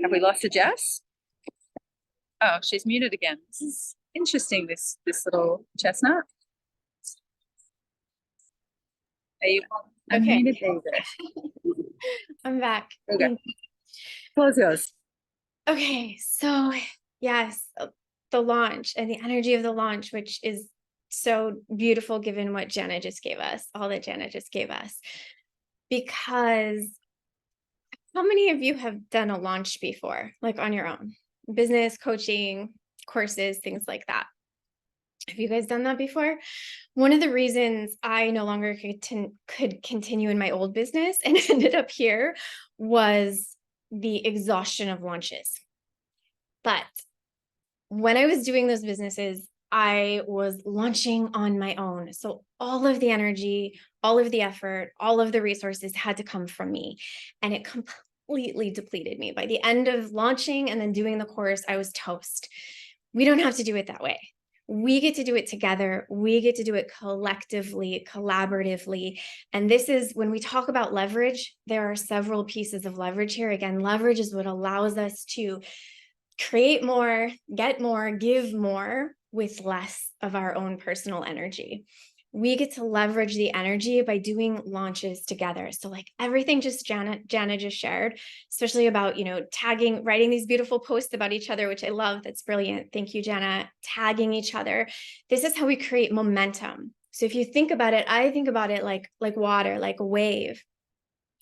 Have we lost a Jess? Oh, she's muted again. This is interesting, this little chestnut. Are you Okay. unmuted? There you go. I'm back. Okay. Close yours. Okay, so yes, the launch and the energy of the launch, which is so beautiful given what Jenna just gave us, all that Jenna just gave us. Because how many of you have done a launch before, like on your own? Business, coaching, courses, things like that. Have you guys done that before? One of the reasons I no longer could continue in my old business and ended up here was the exhaustion of launches. But when I was doing those businesses, I was launching on my own. So all of the energy, all of the effort, all of the resources had to come from me. And it completely depleted me. By the end of launching and then doing the course, I was toast. We don't have to do it that way. We get to do it together. We get to do it collectively, collaboratively. And this is when we talk about leverage, there are several pieces of leverage here. Again, leverage is what allows us to create more, get more, give more with less of our own personal energy. We get to leverage the energy by doing launches together. So like everything just Jana just shared, especially about, you know, tagging, writing these beautiful posts about each other, which I love. That's brilliant. Thank you, Jana. Tagging each other. This is how we create momentum. So if you think about it, I think about it like water, like a wave.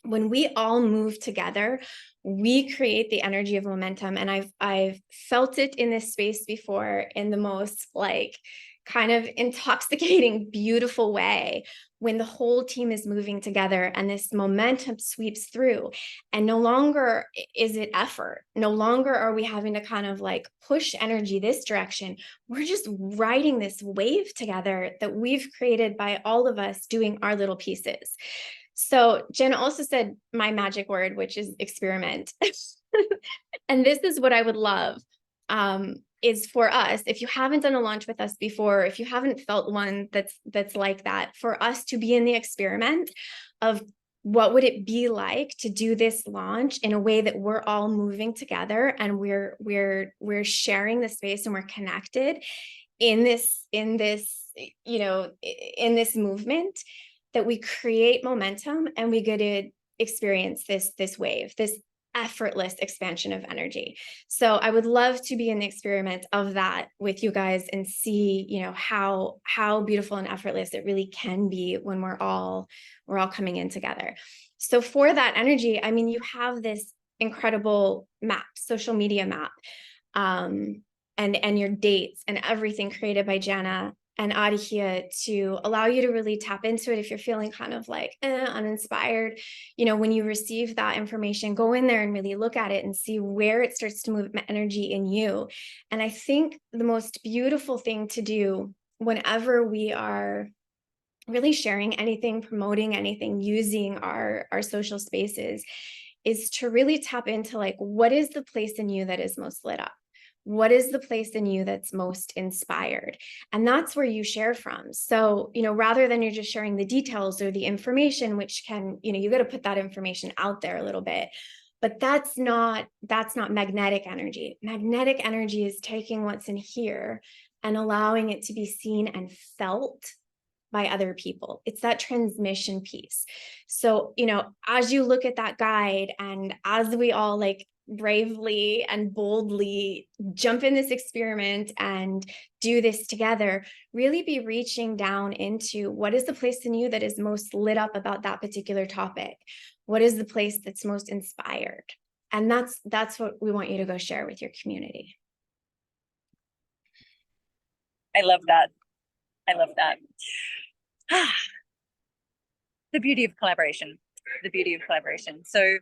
When we all move together, we create the energy of momentum. And I've felt it in this space before in the most like kind of intoxicating, beautiful way, when the whole team is moving together and this momentum sweeps through. And no longer is it effort. No longer are we having to kind of like push energy this direction. We're just riding this wave together that we've created by all of us doing our little pieces. So Jen also said my magic word, which is experiment. And this is what I would love, is for us, if you haven't done a launch with us before, if you haven't felt one that's like that, for us to be in the experiment of what would it be like to do this launch in a way that we're all moving together and we're sharing the space and we're connected in this, you know, in this movement, that we create momentum and we get to experience this wave, this effortless expansion of energy. So I would love to be in the experiment of that with you guys and see, you know, how beautiful and effortless it really can be when we're all coming in together. So for that energy, I mean, you have this incredible map, social media map, and your dates and everything created by Jana. and Adhya to allow you to really tap into it if you're feeling kind of like uninspired. You know, when you receive that information, go in there and really look at it and see where it starts to move energy in you. And I think the most beautiful thing to do whenever we are really sharing anything, promoting anything, using our social spaces, is to really tap into like, what is the place in you that is most lit up? What is the place in you that's most inspired? And that's where you share from. So, you know, rather than you're just sharing the details or the information, which can, you know, you got to put that information out there a little bit. But that's not magnetic energy. Magnetic energy is taking what's in here and allowing it to be seen and felt by other people. It's that transmission piece. So, you know, as you look at that guide and as we all like bravely and boldly jump in this experiment and do this together, really be reaching down into what is the place in you that is most lit up about that particular topic? What is the place that's most inspired? And that's what we want you to go share with your community. I love that. I love that. The beauty of collaboration, the beauty of collaboration. So,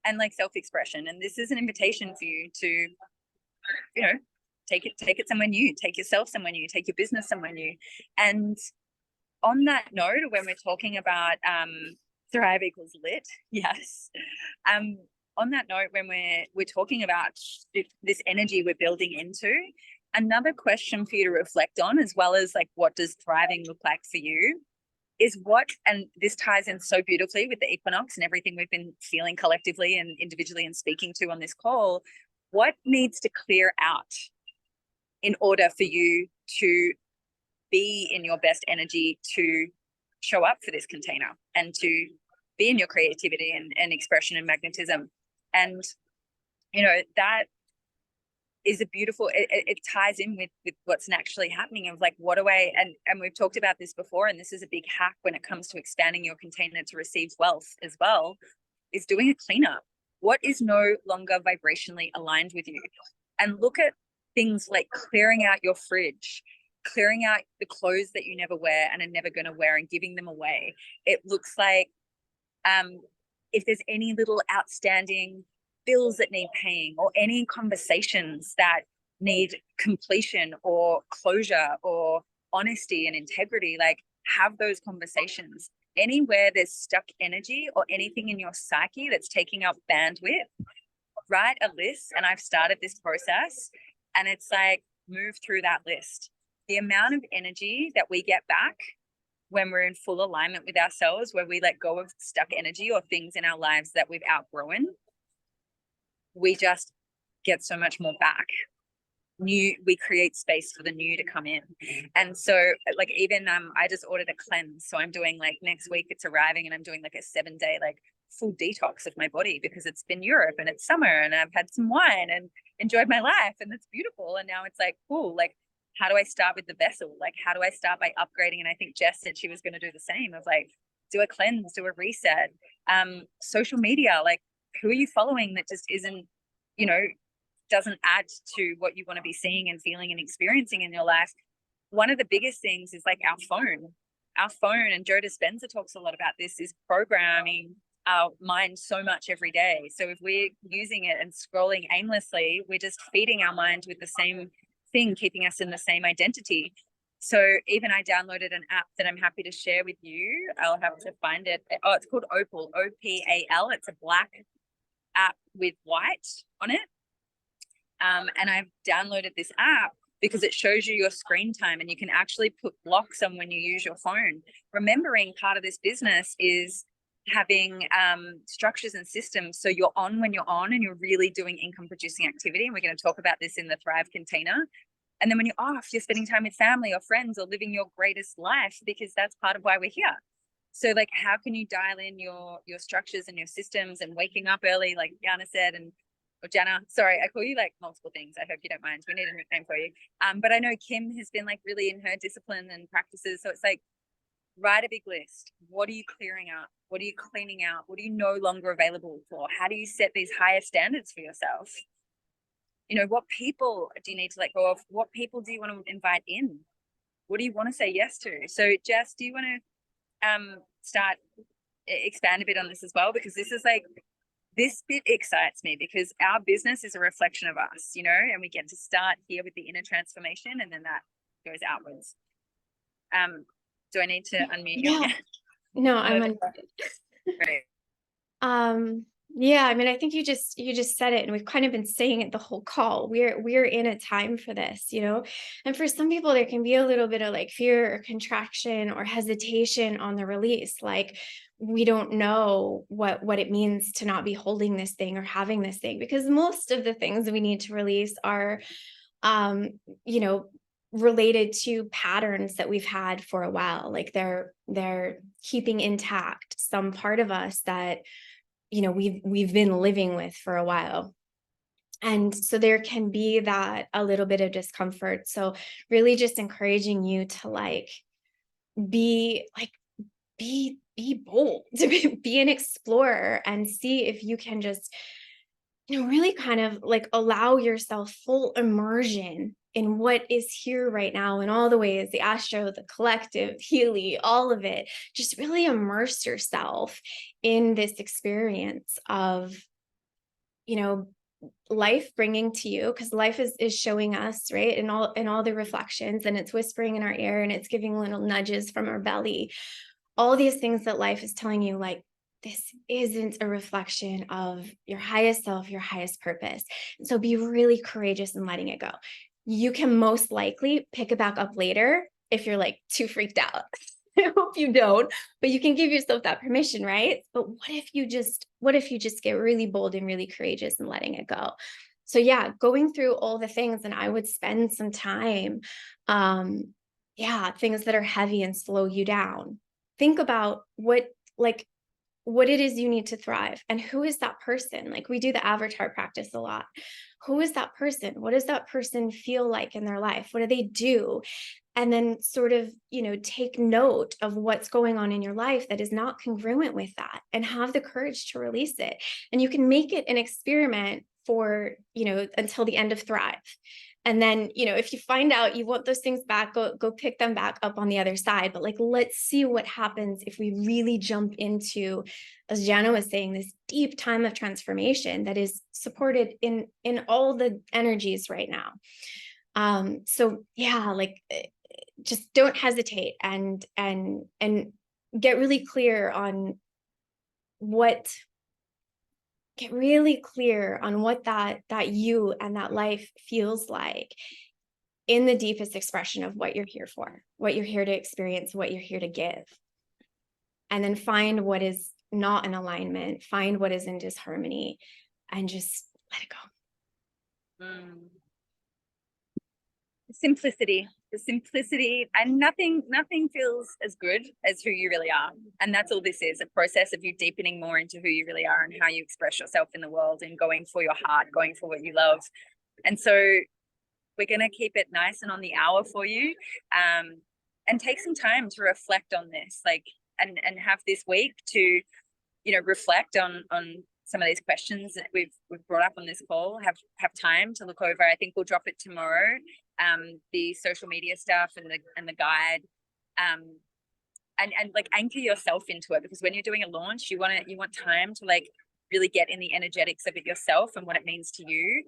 and like self-expression. And this is an invitation for you to, you know, take it somewhere new, take yourself somewhere new, take your business somewhere new. And on that note, when we're talking about thrive equals lit, yes. On that note, when we're talking about this energy we're building into, another question for you to reflect on, as well as like, what does thriving look like for you, is what, and this ties in so beautifully with the equinox and everything we've been feeling collectively and individually and speaking to on this call, what needs to clear out in order for you to be in your best energy to show up for this container and to be in your creativity and expression and magnetism. And, you know, that is a beautiful, it ties in with what's naturally happening of like, what do I, and we've talked about this before, and this is a big hack when it comes to expanding your container to receive wealth as well, is doing a cleanup. What is no longer vibrationally aligned with you? And look at things like clearing out your fridge, clearing out the clothes that you never wear and are never going to wear and giving them away. It looks like if there's any little outstanding bills that need paying, or any conversations that need completion or closure or honesty and integrity, like have those conversations. Anywhere there's stuck energy or anything in your psyche that's taking up bandwidth, write a list. And I've started this process, and it's like, move through that list. The amount of energy that we get back when we're in full alignment with ourselves, where we let go of stuck energy or things in our lives that we've outgrown, we just get so much more back. We create space for the new to come in. And so like, even I just ordered a cleanse, so I'm doing like, next week it's arriving, and I'm doing like a 7-day like full detox of my body, because it's been Europe and it's summer and I've had some wine and enjoyed my life, and it's beautiful. And now it's like, cool, like, how do I start with the vessel? Like, how do I start by upgrading? And I think Jess said she was going to do the same, of like, do a cleanse, do a reset. Social media, like, who are you following that just isn't, you know, doesn't add to what you want to be seeing and feeling and experiencing in your life? One of the biggest things is like our phone, and Joe Dispenza talks a lot about this, is programming our mind so much every day. So if we're using it and scrolling aimlessly, we're just feeding our mind with the same thing, keeping us in the same identity. So even I downloaded an app that I'm happy to share with you. I'll have to find it. Oh, it's called Opal, OPAL. It's a black app with white on it. And I've downloaded this app because it shows you your screen time, and you can actually put blocks on when you use your phone. Remembering part of this business is having structures and systems, so you're on when you're on and you're really doing income producing activity. And we're going to talk about this in the Thrive container. And then when you're off, you're spending time with family or friends or living your greatest life, because that's part of why we're here. So like, how can you dial in your structures and your systems, and waking up early, like Jana said, or Jana, sorry, I call you like multiple things. I hope you don't mind. We need a nickname for you. But I know Kim has been like really in her discipline and practices. So it's like, write a big list. What are you clearing out? What are you cleaning out? What are you no longer available for? How do you set these higher standards for yourself? You know, what people do you need to let go of? What people do you want to invite in? What do you want to say yes to? So Jess, do you want to start expand a bit on this as well? Because this is like, this bit excites me because our business is a reflection of us, you know, and we get to start here with the inner transformation and then that goes outwards. Do I need to unmute you? Yeah. No, I'm No, on. Great. Yeah, I mean, I think you just said it, and we've kind of been saying it the whole call. We're in a time for this, you know. And for some people, there can be a little bit of like fear or contraction or hesitation on the release. Like, we don't know what it means to not be holding this thing or having this thing, because most of the things we need to release are you know, related to patterns that we've had for a while. Like they're keeping intact some part of us that, you know, we've been living with for a while. And so there can be that a little bit of discomfort. So really just encouraging you to like be bold, to be an explorer and see if you can just, you know, really kind of like allow yourself full immersion in what is here right now in all the ways, the astro, the collective, Healy, all of it. Just really immerse yourself in this experience of, you know, life bringing to you, because life is showing us, right, in all the reflections, and it's whispering in our ear and it's giving little nudges from our belly, all these things that life is telling you, like, this isn't a reflection of your highest self, your highest purpose. And so be really courageous in letting it go. You can most likely pick it back up later if you're like too freaked out. I hope you don't, but you can give yourself that permission, right? But what if you just get really bold and really courageous in letting it go? So yeah, going through all the things, and I would spend some time, things that are heavy and slow you down. Think about what it is you need to thrive, and who is that person. Like, we do the avatar practice a lot. Who is that person? What does that person feel like in their life? What do they do? And then sort of, you know, take note of what's going on in your life that is not congruent with that, and have the courage to release it. And you can make it an experiment for, you know, until the end of Thrive. And then, you know, if you find out you want those things back, go pick them back up on the other side. But like, let's see what happens if we really jump into, as Jana was saying, this deep time of transformation that is supported in all the energies right now. So yeah, like, just don't hesitate, and get really clear on what that you and that life feels like in the deepest expression of what you're here for, what you're here to experience, what you're here to give. And then find what is not in alignment, find what is in disharmony, and just let it go. The simplicity, and nothing feels as good as who you really are. And that's all this is, a process of you deepening more into who you really are and how you express yourself in the world, and going for your heart, going for what you love. And so we're going to keep it nice and on the hour for you, and take some time to reflect on this, like, and have this week to, you know, reflect on some of these questions that we've brought up on this call. Have time to look over. I think we'll drop it tomorrow, the social media stuff and the guide, and like anchor yourself into it, because when you're doing a launch, you want time to like really get in the energetics of it yourself and what it means to you,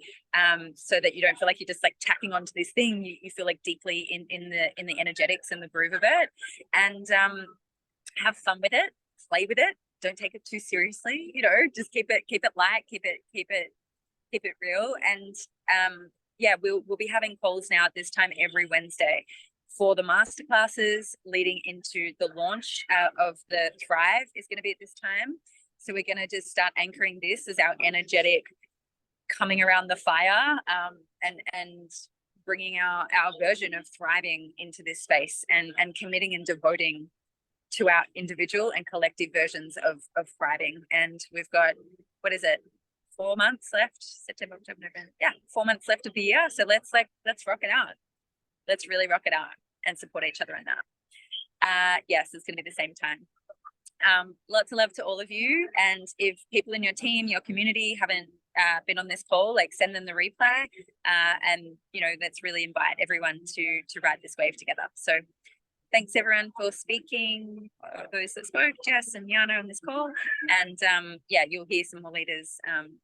so that you don't feel like you're just like tacking onto this thing. You feel like deeply in the energetics and the groove of it, and have fun with it, play with it. Don't take it too seriously, you know, just keep it light, keep it real. And we'll be having calls now at this time every Wednesday for the masterclasses leading into the launch of the Thrive is going to be at this time. So we're going to just start anchoring this as our energetic coming around the fire, and bringing our version of thriving into this space, and committing and devoting to our individual and collective versions of thriving. And we've got, 4 months left, September, October, November. 4 months left of the year. So let's rock it out. Let's really rock it out and support each other in that. Yes, it's going to be the same time. Lots of love to all of you. And if people in your team, your community haven't been on this call, like send them the replay, and let's really invite everyone to ride this wave together. So thanks everyone for speaking, those that spoke, Jess and Yana on this call, and you'll hear some more leaders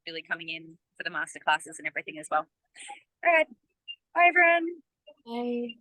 really coming in for the masterclasses and everything as well. All right, bye everyone. Bye.